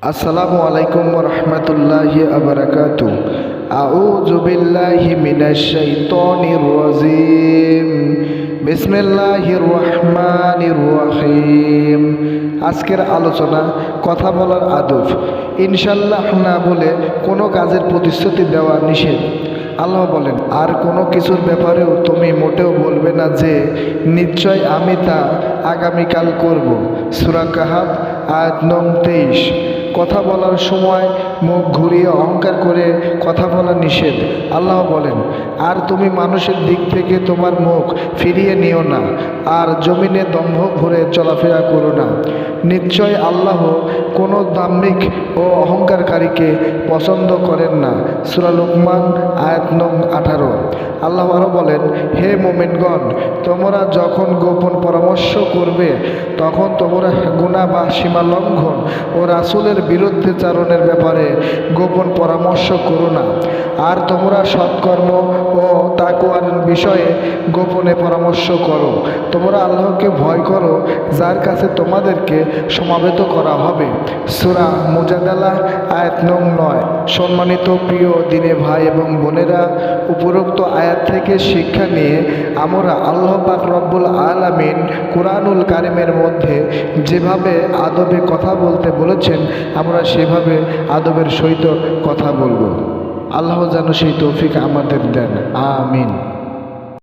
আসসালামু আলাইকুম ওয়া রাহমাতুল্লাহি ওয়া বারাকাতুহু। আউযু বিল্লাহি মিনাশ শাইতানির রাজিম। বিসমিল্লাহির রহমানির রহিম। আজকের আলোচনা কথা বলার আদব। ইনশাআল্লাহ না বলে কোনো কাজের প্রতিশ্রুতি দেওয়া নিষেধ। আল্লাহ বলেন, আর কোনো কিছুর ব্যাপারেও তুমি মোটেও বলবে না যে নিশ্চয় আমি তা আগামীকাল করব। সূরা কাহাফ আয়াত নং 23। কথা বলার সময় মুখ ঘুরিয়ে অহংকার করে কথা বলা নিষেধ। আল্লাহ বলেন, আর তুমি মানুষের দিক থেকে তোমার মুখ ফিরিয়ে নিও না, আর জমিনে দম্ভ ভরে চলাফেরা করো না। নিশ্চয় আল্লাহ কোনো দাম্ভিক ও অহংকারকারীকে পছন্দ করেন না। সূরা লোকমান আয়াত নং 18। আল্লাহ আরও বলেন, হে মুমিনগণ, তোমরা যখন গোপন পরামর্শ করবে তখন তোমরা গুনাহ বা সীমা লঙ্ঘন ও রাসূলের বিরুদ্ধে চারণের ব্যাপারে গোপন পরামর্শ করো না। আর তোমরা সৎকর্ম ও তাকওয়ার বিষয়ে গোপনে পরামর্শ করো। তোমরা আল্লাহকে ভয় করো, যার কাছে তোমাদেরকে সমাবেত করা হবে। সূরা মুজাদালা আয়াত নং 9। সম্মানিত প্রিয় দিনে ভাই এবং বোনেরা, উপরোক্ত আয়াত থেকে শিক্ষা নিয়ে আমরা আল্লাহ পাক রব্বুল আলামিন কুরআনুল কারীমের মধ্যে যেভাবে আদবে কথা বলতে বলেছেন, আমরা সেভাবে আদবের সহিত কথা বলবো। আল্লাহ যেন সেই তৌফিক আমাদের দেন। আমিন।